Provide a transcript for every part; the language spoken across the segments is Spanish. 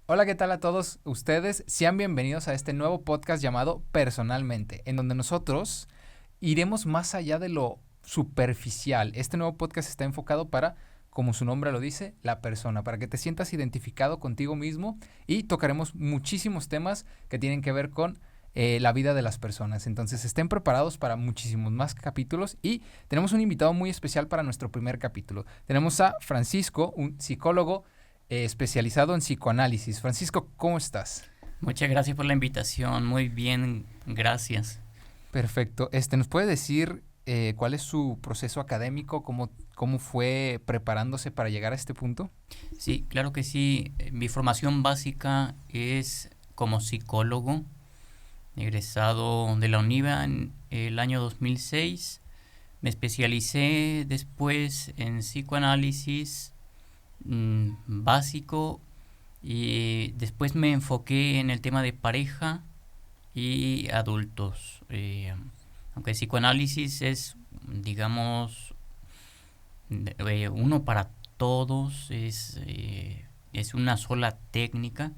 Hola, ¿qué tal a todos ustedes? Sean bienvenidos a este nuevo podcast llamado Personalmente, en donde nosotros iremos más allá de lo superficial. Este nuevo podcast está enfocado para, como su nombre lo dice, la persona, para que te sientas identificado contigo mismo y tocaremos muchísimos temas que tienen que ver con la vida de las personas. Entonces estén preparados para muchísimos más capítulos y tenemos un invitado muy especial para nuestro primer capítulo. Tenemos a Francisco, un psicólogo especializado en psicoanálisis. Francisco, ¿cómo estás? Muchas gracias por la invitación, muy bien, gracias. Perfecto. ¿Nos puede decir cuál es su proceso académico? ¿Cómo fue preparándose para llegar a este punto? Sí, claro que sí, mi formación básica es como psicólogo, egresado de la UNIVA en el año 2006. Me especialicé después en psicoanálisis básico y después me enfoqué en el tema de pareja y adultos. Aunque el psicoanálisis es, digamos, uno para todos, es una sola técnica,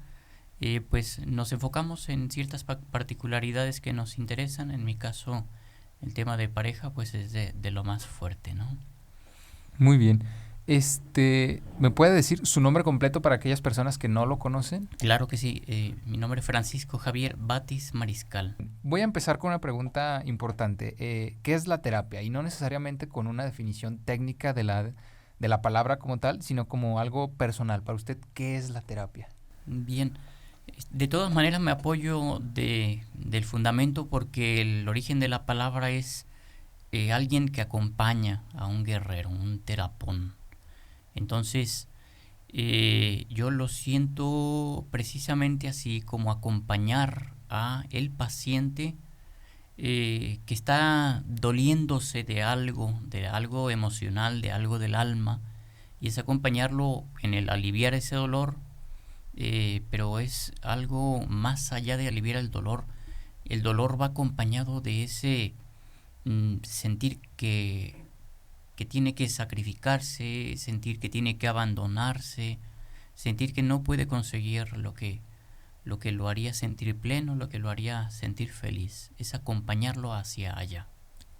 pues nos enfocamos en ciertas particularidades que nos interesan. En mi caso, el tema de pareja, pues es de lo más fuerte, ¿no? Muy bien. ¿Me puede decir su nombre completo para aquellas personas que no lo conocen? Claro que sí, mi nombre es Francisco Javier Batis Mariscal. Voy a empezar con una pregunta importante. ¿Qué es la terapia? Y no necesariamente con una definición técnica de la palabra como tal, sino como algo personal. Para usted, ¿qué es la terapia? Bien, de todas maneras me apoyo del fundamento porque el origen de la palabra es alguien que acompaña a un guerrero, un terapón. Entonces, yo lo siento precisamente así, como acompañar a el paciente que está doliéndose de algo emocional, de algo del alma, y es acompañarlo en el aliviar ese dolor, pero es algo más allá de aliviar el dolor. El dolor va acompañado de ese sentir que tiene que sacrificarse, sentir que tiene que abandonarse, sentir que no puede conseguir lo que lo haría sentir pleno, lo que lo haría sentir feliz, es acompañarlo hacia allá.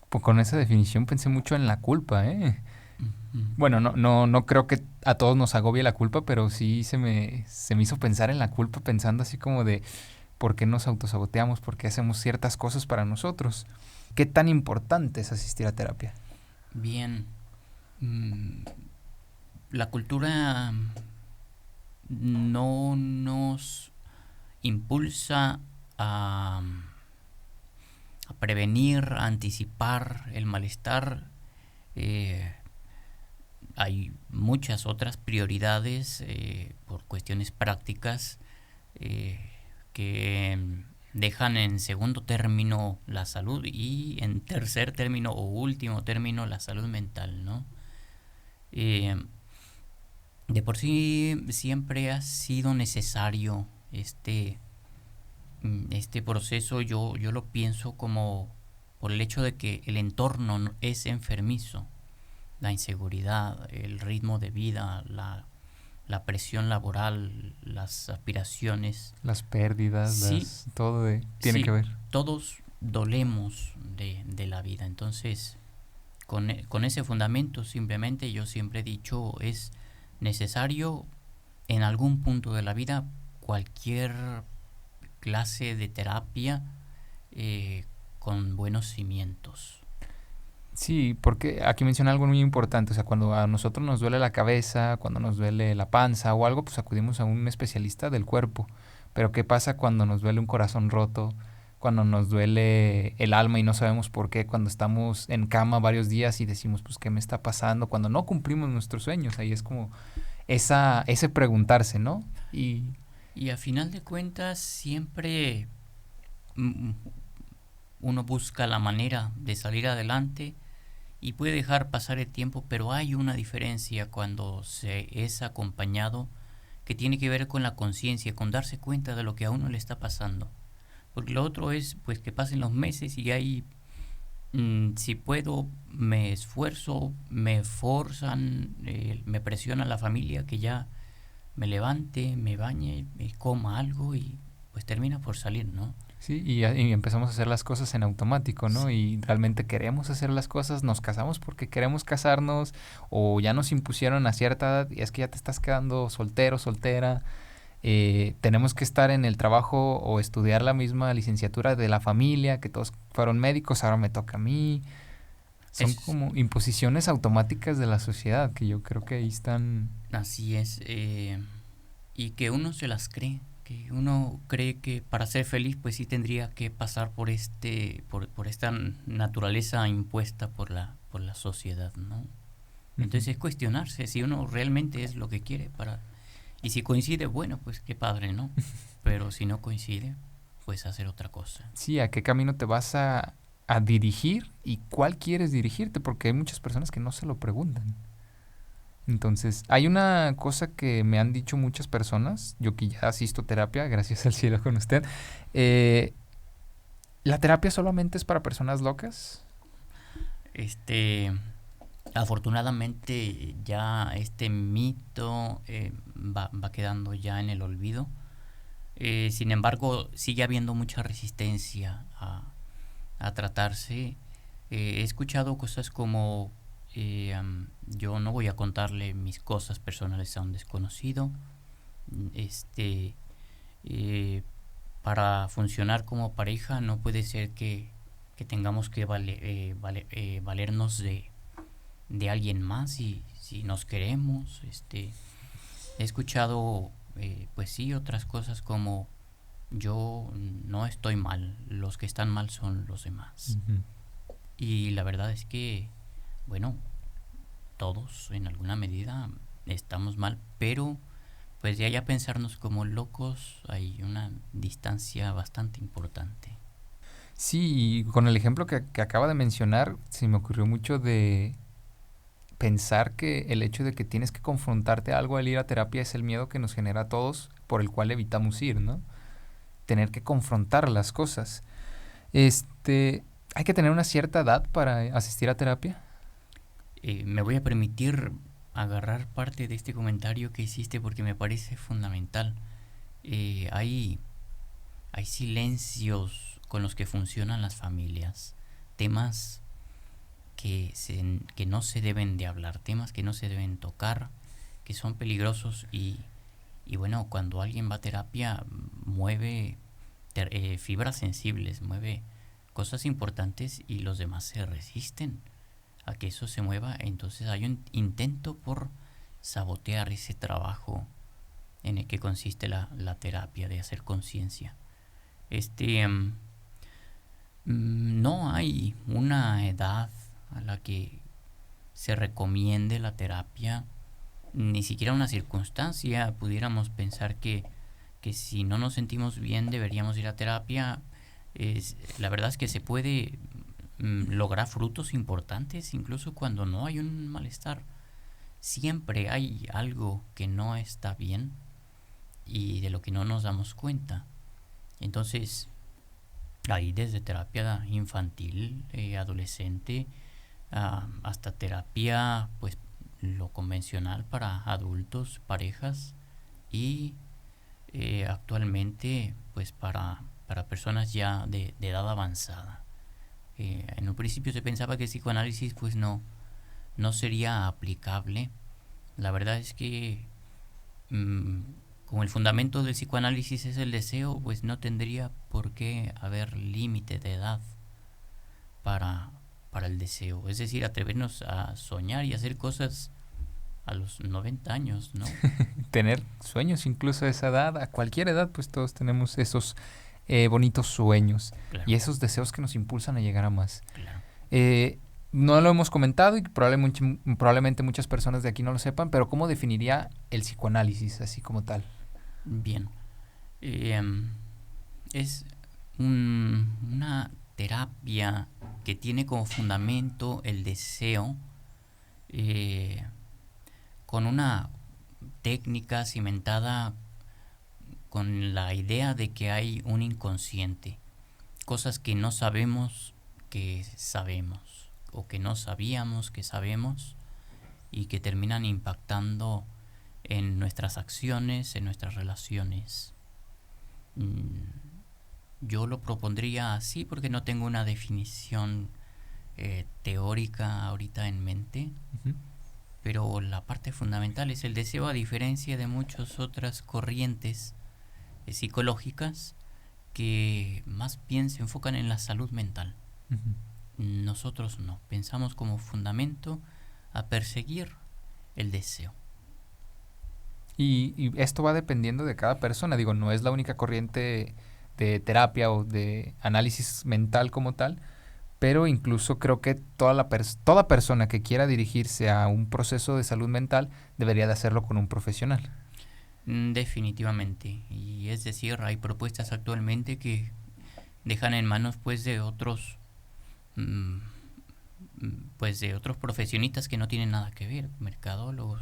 Pues con esa definición pensé mucho en la culpa, ¿eh? Ujú. Bueno, no creo que a todos nos agobie la culpa, pero sí se me hizo pensar en la culpa pensando así como de por qué nos autosaboteamos, por qué hacemos ciertas cosas para nosotros. ¿Qué tan importante es asistir a terapia? Bien, mm, la cultura no nos impulsa a, a prevenir, a anticipar el malestar. Eh, Hay muchas otras prioridades por cuestiones prácticas eh, que dejan en segundo término la salud y en tercer término o último término la salud mental, ¿no? Eh, de por sí siempre ha sido necesario este proceso. Yo lo pienso como por el hecho de que el entorno es enfermizo, la inseguridad, el ritmo de vida, la presión laboral, las aspiraciones. Las pérdidas, Sí, tiene que sí, ver. todos dolemos de la vida. Entonces, con ese fundamento, simplemente yo siempre he dicho, es necesario en algún punto de la vida cualquier clase de terapia eh, con buenos cimientos. Sí, porque aquí menciona algo muy importante, o sea, cuando a nosotros nos duele la cabeza, cuando nos duele la panza o algo, pues acudimos a un especialista del cuerpo. Pero ¿qué pasa cuando nos duele un corazón roto, cuando nos duele el alma y no sabemos por qué, cuando estamos en cama varios días y decimos, pues, ¿qué me está pasando? Cuando no cumplimos nuestros sueños, ahí es como ese preguntarse, ¿no? Y Y a final de cuentas, siempre mm, uno busca la manera de salir adelante y puede dejar pasar el tiempo, pero hay una diferencia cuando se es acompañado que tiene que ver con la conciencia, con darse cuenta de lo que a uno le está pasando. Porque lo otro es pues que pasen los meses y ahí si puedo me esfuerzo, me forzan, me presiona la familia que ya me levante, me bañe, me coma algo y pues termina por salir, ¿no? Sí, y empezamos a hacer las cosas en automático, ¿no? Sí. Y realmente queremos hacer las cosas, nos casamos porque queremos casarnos o ya nos impusieron a cierta edad y es que ya te estás quedando soltero, soltera. Tenemos que estar en el trabajo o estudiar la misma licenciatura de la familia, que todos fueron médicos, ahora me toca a mí. Son Es, como imposiciones automáticas de la sociedad que yo creo que ahí están. Así es. Y que uno se las cree, que uno cree que para ser feliz pues sí tendría que pasar por esta naturaleza impuesta por la sociedad, ¿no? Ujú. Entonces es cuestionarse si uno realmente es lo que quiere para... Y si coincide, bueno, pues qué padre, ¿no? Pero si no coincide, pues hacer otra cosa. Sí, a qué camino te vas a dirigir y cuál quieres dirigirte, porque hay muchas personas que no se lo preguntan. Entonces, hay una cosa que me han dicho muchas personas, yo que ya asisto a terapia, gracias al cielo con usted. eh, ¿La terapia solamente es para personas locas? Este, afortunadamente ya este mito va quedando ya en el olvido. Sin embargo, sigue habiendo mucha resistencia a tratarse. He escuchado cosas como yo no voy a contarle mis cosas personales a un desconocido. Este, eh, para funcionar como pareja no puede ser que tengamos que valernos de alguien más y si nos queremos. He escuchado, pues sí, otras cosas como yo no estoy mal, los que están mal son los demás. Ujú. Y la verdad es que, bueno, todos en alguna medida estamos mal, pero pues de ahí a pensarnos como locos hay una distancia bastante importante. Sí, y con el ejemplo que acaba de mencionar, se me ocurrió mucho de pensar que el hecho de que tienes que confrontarte a algo al ir a terapia es el miedo que nos genera a todos, por el cual evitamos ir, ¿no? Tener que confrontar las cosas. ¿Hay que tener una cierta edad para asistir a terapia? Me voy a permitir agarrar parte de este comentario que hiciste porque me parece fundamental. Eh, hay, hay silencios con los que funcionan las familias, temas que no se deben de hablar, temas que no se deben tocar, que son peligrosos y bueno, cuando alguien va a terapia mueve fibras sensibles, mueve cosas importantes y los demás se resisten a que eso se mueva, entonces hay un intento por sabotear ese trabajo en el que consiste la terapia de hacer conciencia. Este, no hay una edad a la que se recomiende la terapia, ni siquiera una circunstancia. Pudiéramos pensar que si no nos sentimos bien deberíamos ir a terapia. La verdad es que se puede lograr frutos importantes incluso cuando no hay un malestar. Siempre hay algo que no está bien y de lo que no nos damos cuenta. Entonces, ahí desde terapia infantil, adolescente, hasta terapia, pues lo convencional para adultos, parejas y actualmente, pues para personas ya de edad avanzada. En un principio se pensaba que el psicoanálisis pues no sería aplicable. La verdad es que mm, como el fundamento del psicoanálisis es el deseo, pues no tendría por qué haber límite de edad para, para el deseo. Es decir, atrevernos a soñar y hacer cosas a los 90 años, ¿no? Tener sueños incluso a esa edad, a cualquier edad, pues todos tenemos esos bonitos sueños Claro, y esos deseos que nos impulsan a llegar a más. claro. Eh, no lo hemos comentado y probablemente muchas personas de aquí no lo sepan, pero ¿cómo definiría el psicoanálisis así como tal? Bien. Eh, es una terapia que tiene como fundamento el deseo, eh, con una técnica cimentada con la idea de que hay un inconsciente, cosas que no sabemos que sabemos o que no sabíamos que sabemos y que terminan impactando en nuestras acciones, en nuestras relaciones. Yo lo propondría así porque no tengo una definición teórica ahorita en mente, Ujú. pero la parte fundamental es el deseo, a diferencia de muchas otras corrientes psicológicas que más bien se enfocan en la salud mental. Ujú. Nosotros no, pensamos como fundamento a perseguir el deseo. Y esto va dependiendo de cada persona. Digo, no es la única corriente de terapia o de análisis mental como tal, pero incluso creo que toda persona que quiera dirigirse a un proceso de salud mental debería de hacerlo con un profesional. Definitivamente. Y es decir, hay propuestas actualmente que dejan en manos pues de otros mm, pues de otros profesionistas que no tienen nada que ver, mercadólogos,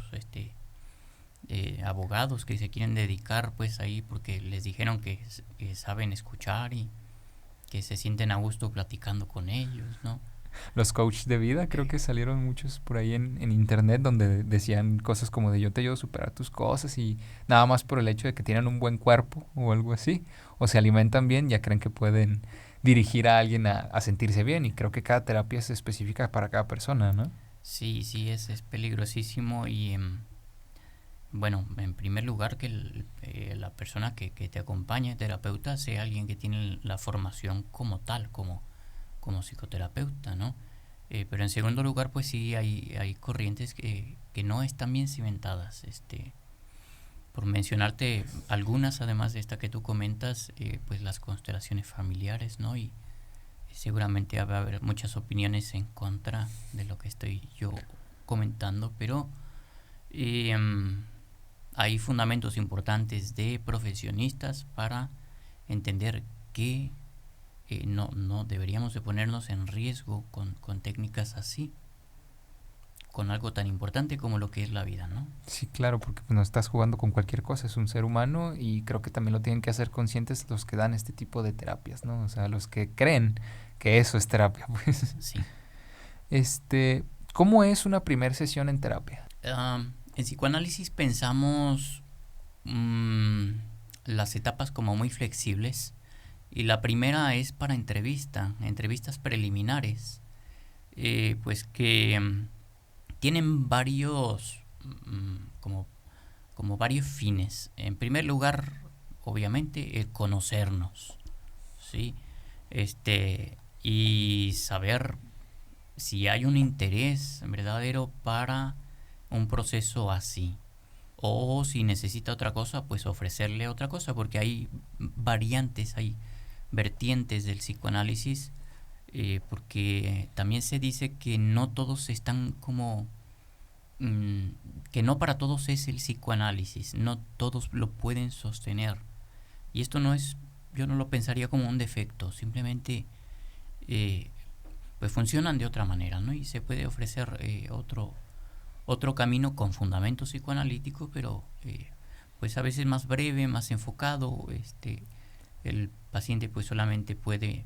abogados que se quieren dedicar pues ahí porque les dijeron que saben escuchar y que se sienten a gusto platicando con ellos, ¿no? Los coaches de vida, creo que salieron muchos por ahí en internet donde decían cosas como de yo te ayudo a superar tus cosas y nada más por el hecho de que tienen un buen cuerpo o algo así, o se alimentan bien, ya creen que pueden dirigir a alguien a sentirse bien y creo que cada terapia es específica para cada persona, ¿no? Sí, sí, es peligrosísimo y bueno, en primer lugar que la persona que te acompaña, el terapeuta, sea alguien que tiene la formación como tal, como psicoterapeuta, ¿no? Pero en segundo lugar, pues sí, hay corrientes que no están bien cimentadas. Por mencionarte algunas, además de esta que tú comentas, pues las constelaciones familiares, ¿no? Y seguramente va a haber muchas opiniones en contra de lo que estoy yo comentando, pero hay fundamentos importantes de profesionistas para entender que no deberíamos de ponernos en riesgo con técnicas así, con algo tan importante como lo que es la vida, ¿no? Sí, claro, porque pues, no estás jugando con cualquier cosa, es un ser humano y creo que también lo tienen que hacer conscientes los que dan este tipo de terapias, ¿no? O sea, los que creen que eso es terapia, pues. Sí. Este, ¿cómo es una primer sesión en terapia? En psicoanálisis pensamos mm, las etapas como muy flexibles y la primera es para entrevistas preliminares, pues que tienen varios como, como varios fines. En primer lugar, obviamente, el conocernos, ¿sí? Y saber si hay un interés verdadero para un proceso así. O si necesita otra cosa, pues ofrecerle otra cosa, porque hay variantes, hay vertientes del psicoanálisis, porque también se dice que no todos están como que no para todos es el psicoanálisis, no todos lo pueden sostener. Y esto no es, yo no lo pensaría como un defecto, simplemente eh, pues funcionan de otra manera, ¿no? Y se puede ofrecer otro camino con fundamento psicoanalítico, pero pues a veces más breve, más enfocado. El paciente pues solamente puede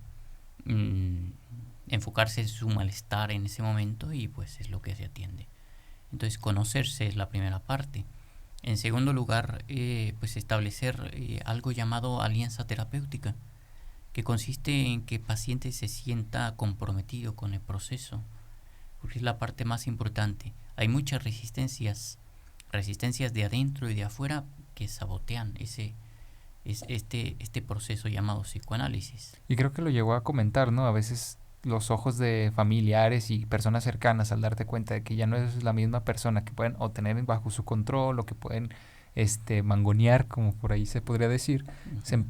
enfocarse en su malestar en ese momento y pues es lo que se atiende. Entonces conocerse es la primera parte. En segundo lugar, pues establecer algo llamado alianza terapéutica, que consiste en que el paciente se sienta comprometido con el proceso, porque es la parte más importante. Hay muchas resistencias de adentro y de afuera que sabotean este proceso llamado psicoanálisis. Y creo que lo llegó a comentar, ¿no? A veces los ojos de familiares y personas cercanas al darte cuenta de que ya no es la misma persona que pueden o tener bajo su control o que pueden mangonear, como por ahí se podría decir, se Uh-huh.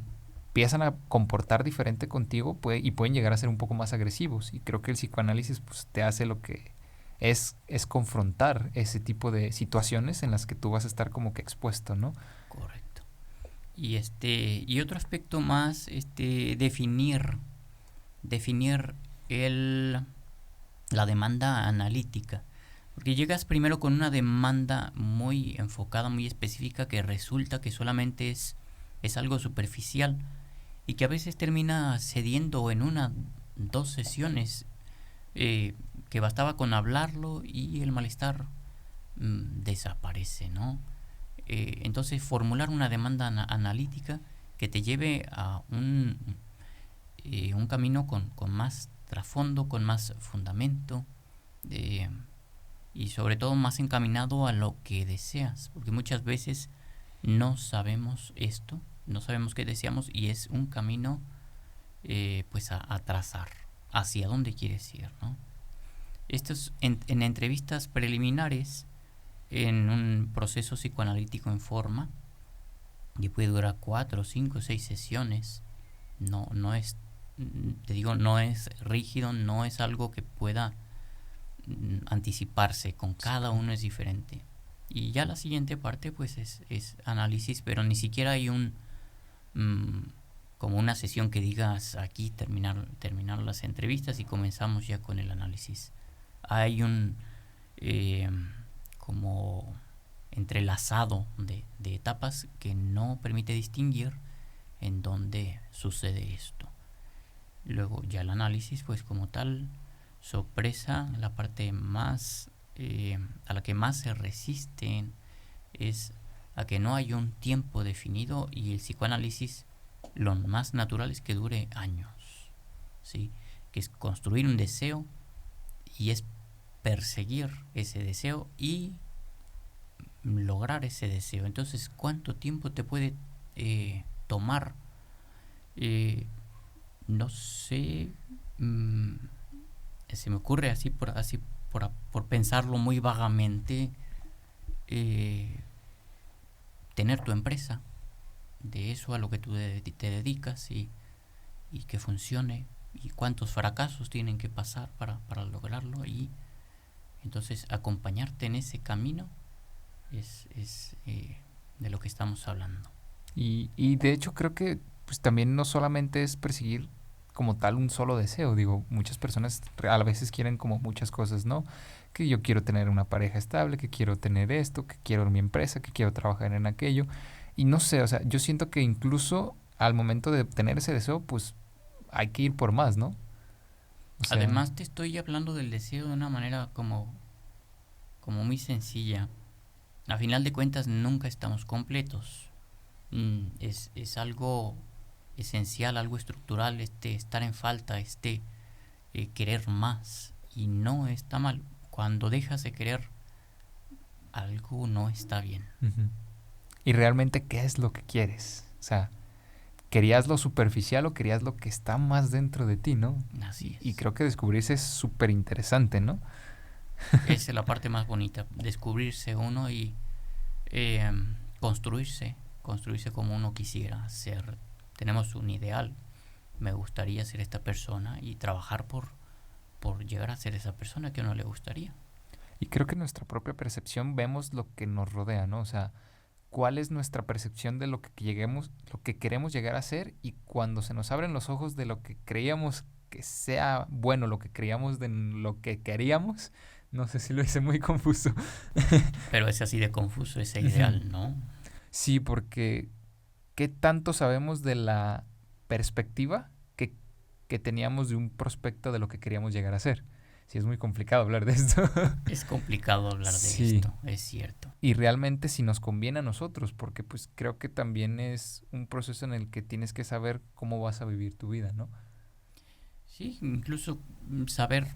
empiezan a comportar diferente contigo y pueden llegar a ser un poco más agresivos. Y creo que el psicoanálisis pues, te hace lo que es confrontar ese tipo de situaciones en las que tú vas a estar como que expuesto, ¿no? Correcto. Y otro aspecto más, definir la demanda analítica. Porque llegas primero con una demanda muy enfocada, muy específica, que resulta que solamente es algo superficial y que a veces termina cediendo en dos sesiones, que bastaba con hablarlo y el malestar desaparece, ¿no? Entonces, formular una demanda analítica que te lleve a un camino con más trasfondo, con más fundamento, y sobre todo más encaminado a lo que deseas, porque muchas veces no sabemos esto, no sabemos qué deseamos y es un camino pues a trazar hacia dónde quieres ir, ¿no? Esto es en entrevistas preliminares, en un proceso psicoanalítico en forma, y puede durar 4, 5, 6 sesiones. No es, te digo, no es rígido, no es algo que pueda anticiparse, con cada uno es diferente. Y ya la siguiente parte pues es análisis, pero ni siquiera hay como una sesión que digas aquí terminar las entrevistas y comenzamos ya con el análisis. Hay un como entrelazado de etapas que no permite distinguir en dónde sucede esto. Luego ya el análisis pues como tal sorpresa, la parte más a la que más se resisten es a que no hay un tiempo definido, y el psicoanálisis lo más natural es que dure años, ¿sí? Que es construir un deseo y es perseguir ese deseo y lograr ese deseo. Entonces, ¿cuánto tiempo te puede tomar? No sé, se me ocurre así por pensarlo muy vagamente, tener tu empresa, de eso a lo que tú te dedicas, y que funcione, y cuántos fracasos tienen que pasar para lograrlo, y entonces acompañarte en ese camino es de lo que estamos hablando. Y de hecho creo que pues también no solamente es perseguir como tal un solo deseo. Digo, muchas personas a veces quieren como muchas cosas, ¿no? Que yo quiero tener una pareja estable, que quiero tener esto, que quiero mi empresa, que quiero trabajar en aquello. Y no sé, o sea, yo siento que incluso al momento de tener ese deseo, pues hay que ir por más, ¿no? O sea, Además te estoy hablando del deseo de una manera como muy sencilla. A final de cuentas nunca estamos completos. Es algo esencial, algo estructural, estar en falta, querer más. Y no está mal. Cuando dejas de querer, algo no está bien. ujú. Y realmente, ¿qué es lo que quieres? O sea, ¿querías lo superficial o querías lo que está más dentro de ti, ¿no? Así Y es. creo que descubrirse es súper interesante, ¿no? Esa es la parte más bonita, descubrirse uno y eh, construirse como uno quisiera ser. Tenemos un ideal. Me gustaría ser esta persona y trabajar por llegar a ser esa persona que a uno le gustaría. Y creo que en nuestra propia percepción vemos lo que nos rodea, ¿no? O sea, cuál es nuestra percepción de lo que lleguemos, lo que queremos llegar a ser, y cuando se nos abren los ojos de lo que creíamos que sea bueno, lo que creíamos de lo que queríamos, no sé si lo hice muy confuso. Pero es así de confuso ese Ujú. ideal, ¿no? Sí, porque ¿qué tanto sabemos de la perspectiva que teníamos de un prospecto de lo que queríamos llegar a ser? Sí, es muy complicado hablar de esto. Es complicado hablar de Sí. esto, es cierto. Y realmente si nos conviene a nosotros, porque pues creo que también es un proceso en el que tienes que saber cómo vas a vivir tu vida, ¿no? Sí, incluso saber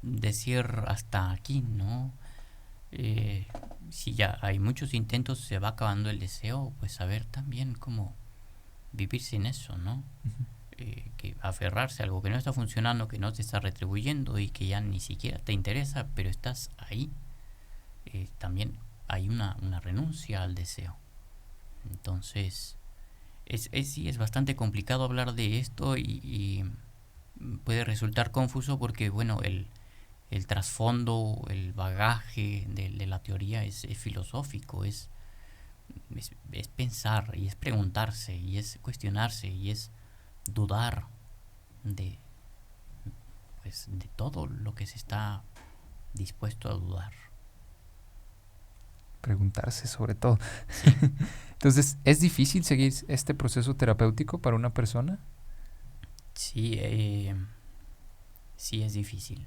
decir hasta aquí, ¿no? Eh, si ya hay muchos intentos, se va acabando el deseo, pues saber también cómo vivir sin eso, ¿no? Ujú. Que aferrarse a algo que no está funcionando, que no te está retribuyendo y que ya ni siquiera te interesa, pero estás ahí, también hay una renuncia al deseo. Entonces, sí, es bastante complicado hablar de esto y puede resultar confuso porque, bueno, el trasfondo, el bagaje de la teoría es filosófico, es pensar y es preguntarse y es cuestionarse y es dudar de, pues, de todo lo que se está dispuesto a dudar. Preguntarse sobre todo. Sí, Entonces, ¿es difícil seguir este proceso terapéutico para una persona? sí, sí es difícil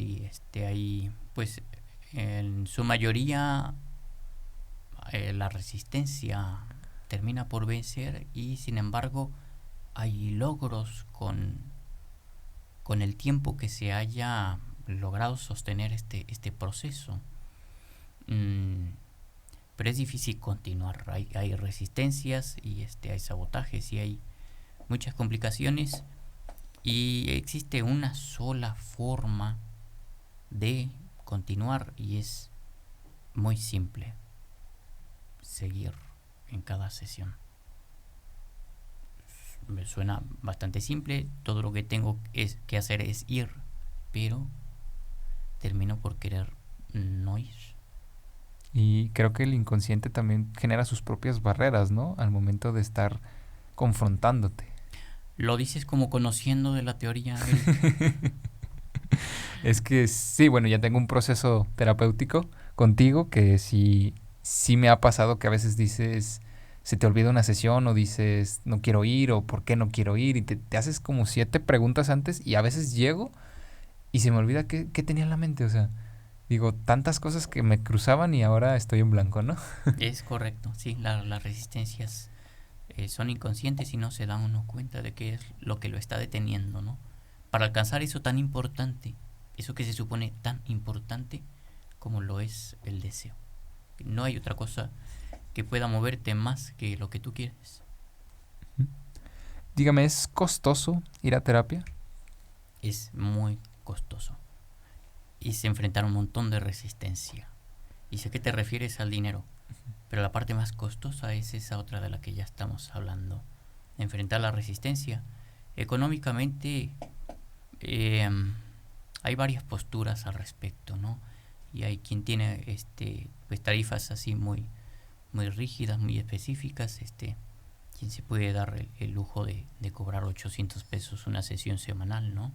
y hay, pues, en su mayoría la resistencia termina por vencer y sin embargo hay logros con el tiempo que se haya logrado sostener este proceso. Pero es difícil continuar, hay resistencias y hay sabotajes y hay muchas complicaciones y existe una sola forma de continuar y es muy simple: seguir en cada sesión. Me suena bastante simple, todo lo que tengo que hacer es ir, pero termino por querer no ir. Y creo que el inconsciente también genera sus propias barreras, ¿no? Al momento de estar confrontándote. Lo dices como conociendo de la teoría, Eric. Es que sí, bueno, ya tengo un proceso terapéutico contigo que sí me ha pasado que a veces dices, se te olvida una sesión o dices, no quiero ir o por qué no quiero ir y te haces como 7 preguntas antes y a veces llego y se me olvida qué tenía en la mente, o sea, digo, tantas cosas que me cruzaban y ahora estoy en blanco, ¿no? Es correcto, sí, las resistencias son inconscientes y no se da uno cuenta de qué es lo que lo está deteniendo, ¿no? Para alcanzar eso tan importante, eso que se supone tan importante como lo es el deseo. No hay otra cosa que pueda moverte más que lo que tú quieres. Dígame, ¿es costoso ir a terapia? Es muy costoso y se enfrenta a un montón de resistencia. Y sé que te refieres al dinero, pero la parte más costosa es esa otra de la que ya estamos hablando. Enfrentar la resistencia. Económicamente hay varias posturas al respecto, ¿no? Y hay quien tiene pues tarifas así muy rígidas, muy específicas, quien se puede dar el lujo de cobrar 800 pesos una sesión semanal, ¿no?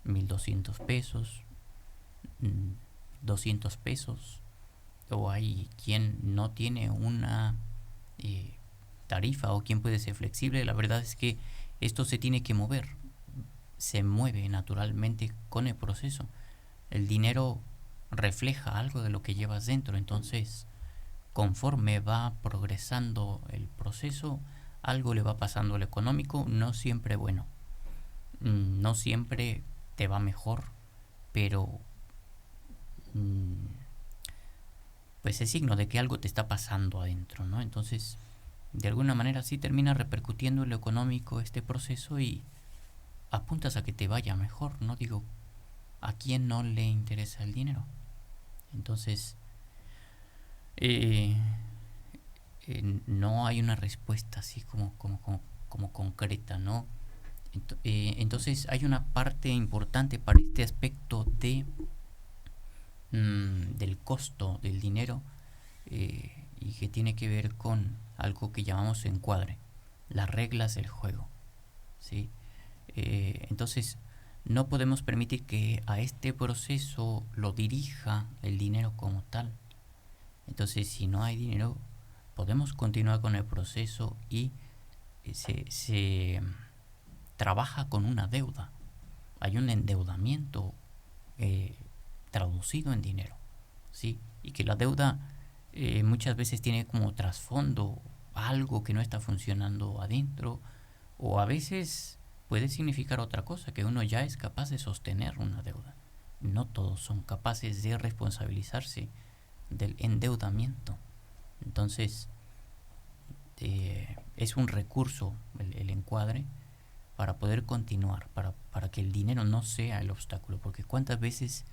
1200 pesos, 200 pesos, o hay quien no tiene una tarifa o quien puede ser flexible. La verdad es que esto se tiene que mover, se mueve naturalmente con el proceso. El dinero refleja algo de lo que llevas dentro, entonces conforme va progresando el proceso, algo le va pasando al económico, no siempre bueno, no siempre te va mejor, pero pues es signo de que algo te está pasando adentro, ¿no? Entonces, de alguna manera sí termina repercutiendo en lo económico este proceso y apuntas a que te vaya mejor, ¿no? Digo, ¿a quién no le interesa el dinero? Entonces, no hay una respuesta así como concreta, ¿no? Entonces hay una parte importante para este aspecto del costo del dinero y que tiene que ver con algo que llamamos encuadre, las reglas del juego, ¿sí? Entonces no podemos permitir que a este proceso lo dirija el dinero como tal. Entonces, si no hay dinero, podemos continuar con el proceso y se trabaja con una deuda. Hay un endeudamiento traducido en dinero, ¿sí? Y que la deuda muchas veces tiene como trasfondo algo que no está funcionando adentro, o a veces puede significar otra cosa, que uno ya es capaz de sostener una deuda. No todos son capaces de responsabilizarse del endeudamiento. Entonces, es un recurso el encuadre para poder continuar, para que el dinero no sea el obstáculo, porque cuántas veces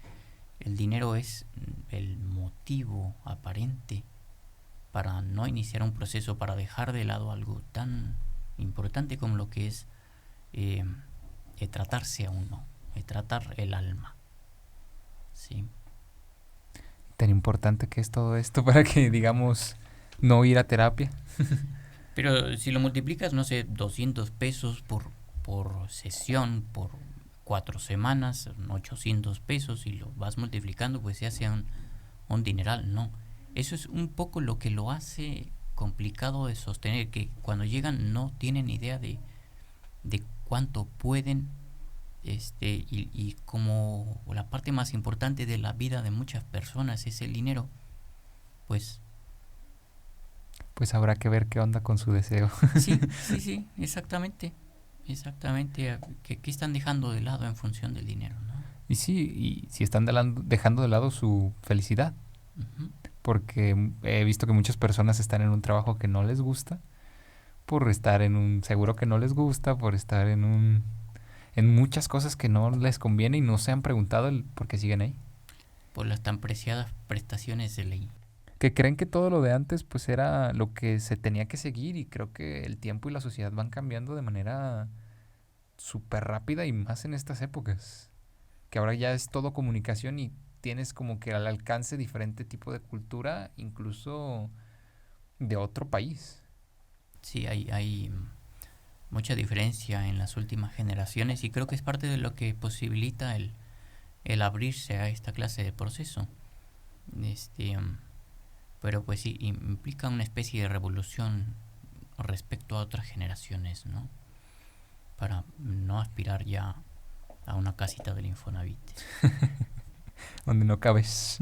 el dinero es el motivo aparente para no iniciar un proceso, para dejar de lado algo tan importante como lo que es tratarse a uno, tratar el alma, ¿sí? Tan importante que es todo esto para que, digamos, no ir a terapia. Pero si lo multiplicas, no sé, 200 pesos por sesión, por 4 semanas, 800 pesos, y lo vas multiplicando, pues se hace un dineral, ¿no? Eso es un poco lo que lo hace complicado de sostener, que cuando llegan no tienen idea de cuánto pueden, y como la parte más importante de la vida de muchas personas es el dinero, pues Pues habrá que ver qué onda con su deseo. sí, sí, sí, exactamente. Exactamente. ¿Qué están dejando de lado en función del dinero, no? Y sí, y si están dejando de lado su felicidad, Ujú. porque he visto que muchas personas están en un trabajo que no les gusta, por estar en un seguro que no les gusta, por estar en muchas cosas que no les conviene y no se han preguntado el por qué siguen ahí. Por las tan preciadas prestaciones de ley. Que creen que todo lo de antes pues era lo que se tenía que seguir y creo que el tiempo y la sociedad van cambiando de manera súper rápida y más en estas épocas, que ahora ya es todo comunicación y tienes como que al alcance diferente tipo de cultura, incluso de otro país. Sí, hay mucha diferencia en las últimas generaciones y creo que es parte de lo que posibilita el abrirse a esta clase de proceso. Este, pero pues sí, implica una especie de revolución respecto a otras generaciones, ¿no? Para no aspirar ya a una casita del Infonavit. Donde no cabes.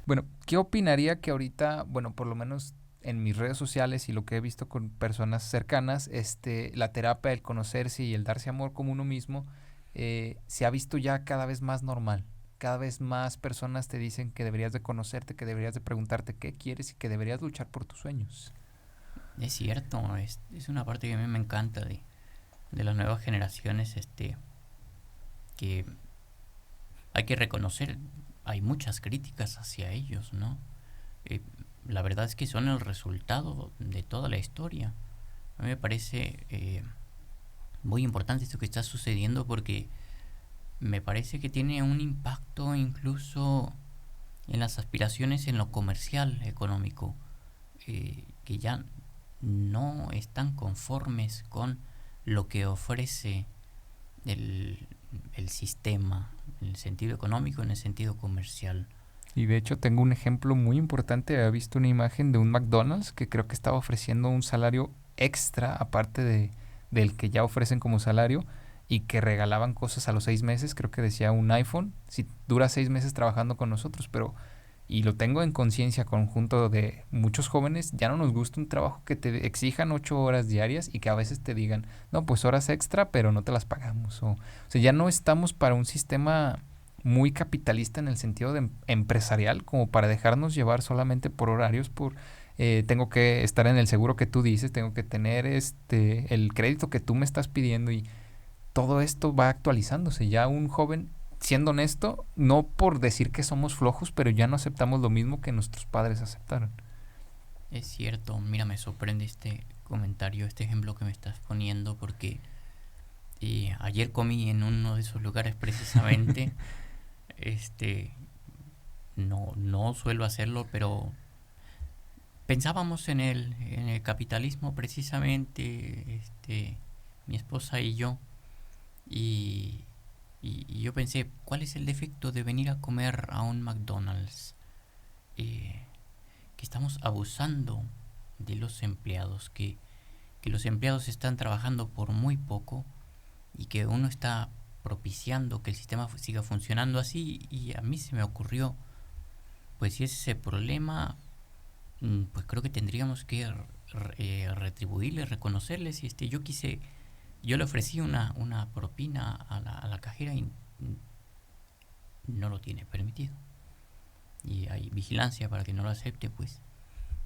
Bueno, ¿qué opinaría que ahorita, bueno, por lo menos en mis redes sociales y lo que he visto con personas cercanas, la terapia, el conocerse y el darse amor como uno mismo, se ha visto ya cada vez más normal? Cada vez más personas te dicen que deberías de conocerte, que deberías de preguntarte qué quieres y que deberías luchar por tus sueños. Es cierto, es una parte que a mí me encanta de las nuevas generaciones, que hay que reconocer, hay muchas críticas hacia ellos, ¿no? Eh, la verdad es que son el resultado de toda la historia. A mí me parece muy importante esto que está sucediendo porque me parece que tiene un impacto incluso en las aspiraciones en lo comercial, económico, que ya no están conformes con lo que ofrece el, el sistema, en el sentido económico, en el sentido comercial. Y de hecho tengo un ejemplo muy importante. Había visto una imagen de un McDonald's que creo que estaba ofreciendo un salario extra aparte del que ya ofrecen como salario y que regalaban cosas a los 6 meses. Creo que decía un iPhone si dura 6 meses trabajando con nosotros, pero y lo tengo en conciencia conjunto de muchos jóvenes, ya no nos gusta un trabajo que te exijan 8 horas diarias y que a veces te digan, no, pues horas extra, pero no te las pagamos. O sea, ya no estamos para un sistema muy capitalista en el sentido de empresarial, como para dejarnos llevar solamente por horarios, tengo que estar en el seguro que tú dices, tengo que tener el crédito que tú me estás pidiendo y todo esto va actualizándose. Ya un joven, siendo honesto, no por decir que somos flojos, pero ya no aceptamos lo mismo que nuestros padres aceptaron. Es cierto, mira, me sorprende este comentario, este ejemplo que me estás poniendo, porque ayer comí en uno de esos lugares precisamente. este no suelo hacerlo, pero pensábamos en el capitalismo precisamente, mi esposa y yo, y, y yo pensé, ¿cuál es el defecto de venir a comer a un McDonald's? Que estamos abusando de los empleados, que los empleados están trabajando por muy poco y que uno está propiciando que el sistema siga funcionando así. Y a mí se me ocurrió, pues si ese es el problema, pues creo que tendríamos que retribuirles, reconocerles. Y yo le ofrecí una propina a la cajera y no lo tiene permitido. Y hay vigilancia para que no lo acepte, pues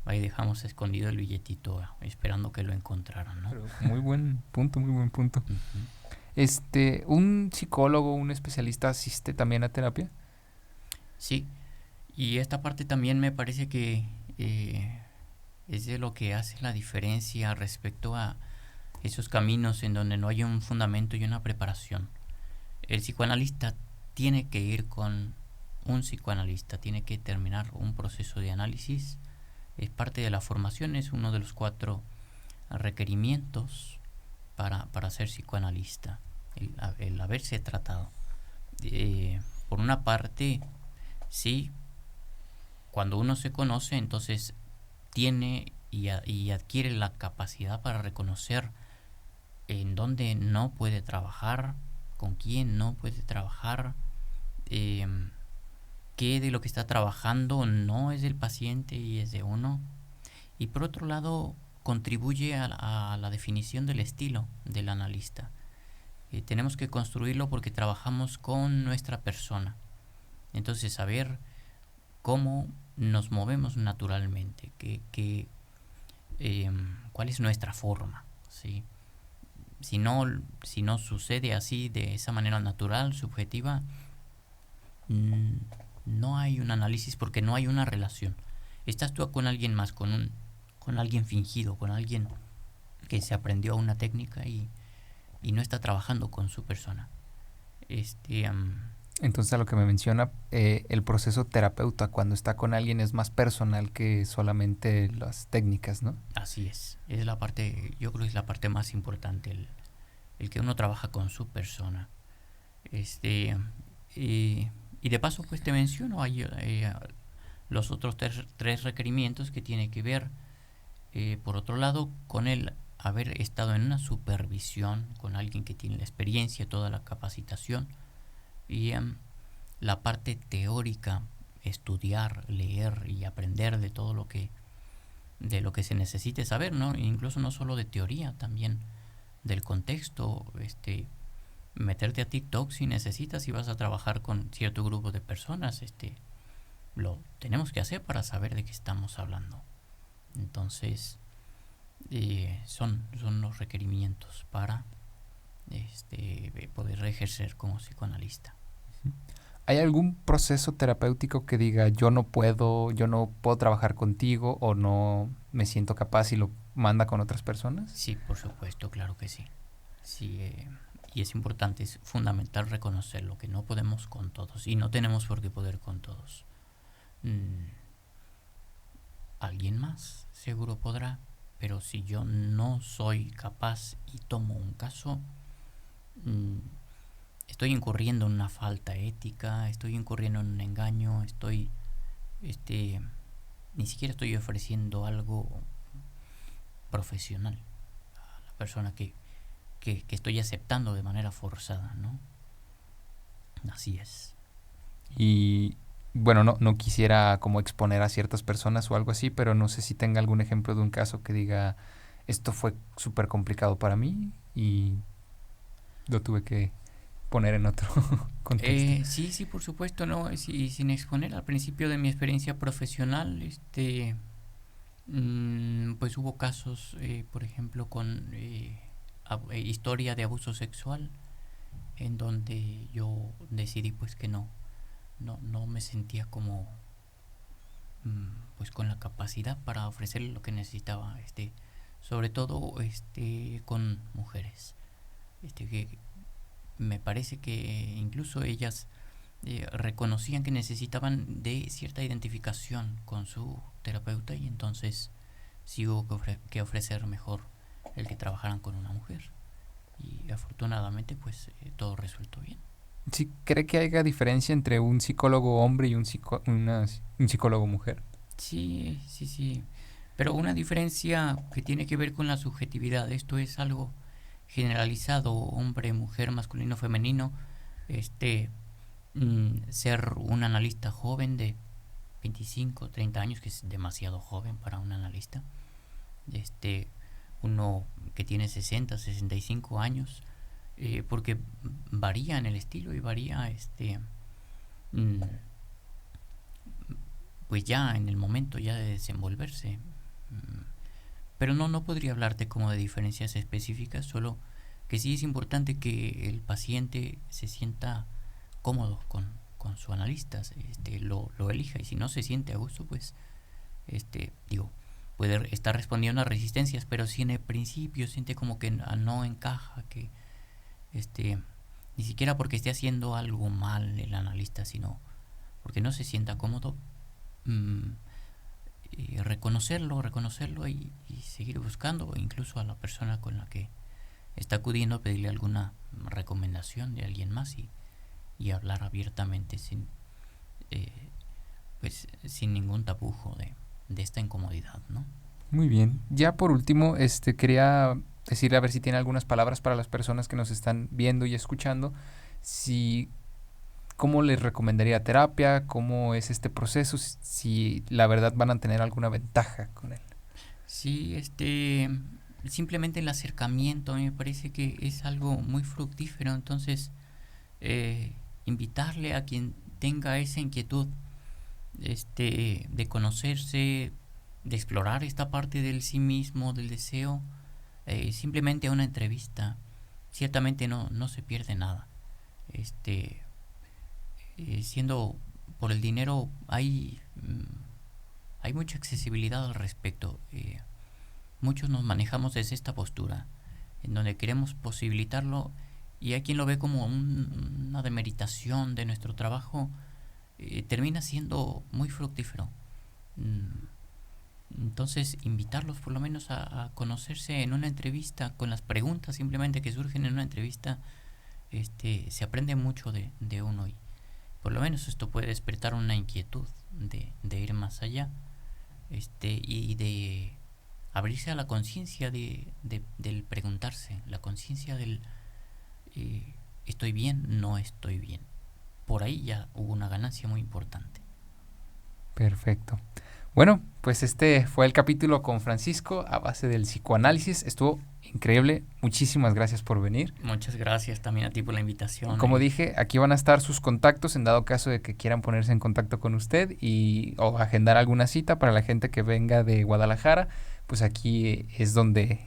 ahí dejamos escondido el billetito esperando que lo encontraran, ¿no? Pero muy buen punto, muy buen punto. Ujú. ¿Un psicólogo, un especialista asiste también a terapia? Sí, y esta parte también me parece que es de lo que hace la diferencia respecto a esos caminos en donde no hay un fundamento y una preparación. El psicoanalista tiene que ir con un psicoanalista, tiene que terminar un proceso de análisis, es parte de la formación, es uno de los 4 requerimientos para ser psicoanalista, el haberse tratado. Por una parte, sí, cuando uno se conoce, entonces tiene y adquiere la capacidad para reconocer en dónde no puede trabajar, con quién no puede trabajar, qué de lo que está trabajando no es del paciente y es de uno. Y por otro lado, contribuye a la definición del estilo del analista. Tenemos que construirlo porque trabajamos con nuestra persona. Entonces, saber cómo nos movemos naturalmente, cuál es nuestra forma, ¿sí? Si no sucede así, de esa manera natural, subjetiva, mm, no hay un análisis porque no hay una relación. Estás tú con alguien más, con alguien fingido, con alguien que se aprendió una técnica y no está trabajando con su persona. Entonces, a lo que me menciona, el proceso terapeuta cuando está con alguien es más personal que solamente las técnicas, ¿no? Así es la parte, yo creo que es la parte más importante, el que uno trabaja con su persona. Y de paso, pues te menciono hay, los otros tres requerimientos que tiene que ver, por otro lado, con el haber estado en una supervisión con alguien que tiene la experiencia, toda la capacitación y la parte teórica, estudiar, leer y aprender de todo de lo que se necesite saber, ¿no? Incluso no solo de teoría, también del contexto, meterte a TikTok si necesitas y vas a trabajar con cierto grupo de personas, lo tenemos que hacer para saber de qué estamos hablando. Entonces, son los requerimientos para poder ejercer como psicoanalista. ¿Hay algún proceso terapéutico que diga yo no puedo trabajar contigo o no me siento capaz y lo manda con otras personas? Sí, por supuesto, claro que sí. Sí, y es importante, es fundamental reconocerlo, que no podemos con todos y no tenemos por qué poder con todos. Alguien más seguro podrá, pero si yo no soy capaz y tomo un caso, estoy incurriendo en una falta ética, estoy incurriendo en un engaño, ni siquiera estoy ofreciendo algo profesional a la persona que estoy aceptando de manera forzada, ¿no? Así es. Y bueno, no quisiera como exponer a ciertas personas o algo así, pero no sé si tenga algún ejemplo de un caso que diga esto fue súper complicado para mí y lo tuve que poner en otro contexto. Sí, por supuesto, no, sin exponer al principio de mi experiencia profesional, pues hubo casos, por ejemplo, con historia de abuso sexual, en donde yo decidí pues que no me sentía como pues con la capacidad para ofrecerle lo que necesitaba, sobre todo con mujeres, que me parece que incluso ellas reconocían que necesitaban de cierta identificación con su terapeuta y entonces sí hubo que ofrecer mejor el que trabajaran con una mujer y afortunadamente pues todo resultó bien. ¿Sí cree que haya diferencia entre un psicólogo hombre y un psicólogo mujer? Sí, pero una diferencia que tiene que ver con la subjetividad. Esto es algo generalizado, hombre, mujer, masculino, femenino. Ser un analista joven de 25, 30 años, que es demasiado joven para un analista. Uno que tiene 60, 65 años, porque varía en el estilo y varía pues ya en el momento ya de desenvolverse. Pero no podría hablarte como de diferencias específicas, solo que sí es importante que el paciente se sienta cómodo con su analista, lo elija, y si no se siente a gusto, pues puede estar respondiendo a resistencias, pero si en el principio siente como que no encaja, que ni siquiera porque esté haciendo algo mal el analista, sino porque no se sienta cómodo, reconocerlo y seguir buscando, incluso a la persona con la que está acudiendo, pedirle alguna recomendación de alguien más y hablar abiertamente sin ningún tapujo de esta incomodidad, ¿no? Muy bien. Ya por último, quería decirle a ver si tiene algunas palabras para las personas que nos están viendo y escuchando. Si ¿cómo les recomendaría terapia? ¿Cómo es este proceso? Si la verdad van a tener alguna ventaja con él. Sí, simplemente el acercamiento a mí me parece que es algo muy fructífero, entonces invitarle a quien tenga esa inquietud, de conocerse, de explorar esta parte del sí mismo, del deseo, simplemente a una entrevista, ciertamente no se pierde nada. Siendo por el dinero hay mucha accesibilidad al respecto. Muchos nos manejamos desde esta postura, en donde queremos posibilitarlo, y hay quien lo ve como una demeritación de nuestro trabajo. Termina siendo muy fructífero. Entonces, invitarlos por lo menos a conocerse en una entrevista, con las preguntas simplemente que surgen en una entrevista, se aprende mucho de uno, y por lo menos esto puede despertar una inquietud de ir más allá, y de abrirse a la conciencia del preguntarse, la conciencia del ¿estoy bien? No estoy bien. Por ahí ya hubo una ganancia muy importante. Perfecto. Bueno, pues este fue el capítulo con Francisco a base del psicoanálisis. Estuvo increíble. Muchísimas gracias por venir. Muchas gracias también a ti por la invitación. Como dije, aquí van a estar sus contactos en dado caso de que quieran ponerse en contacto con usted o agendar alguna cita para la gente que venga de Guadalajara. Pues aquí es donde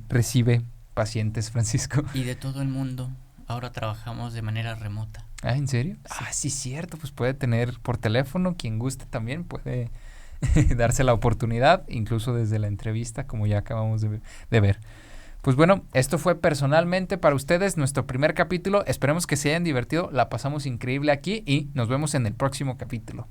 recibe pacientes, Francisco. Y de todo el mundo. Ahora trabajamos de manera remota. Ah, ¿en serio? Sí. Sí, cierto. Pues puede tener por teléfono, quien guste también puede darse la oportunidad, incluso desde la entrevista, como ya acabamos de ver. Pues bueno, esto fue personalmente para ustedes nuestro primer capítulo. Esperemos que se hayan divertido. La pasamos increíble aquí y nos vemos en el próximo capítulo.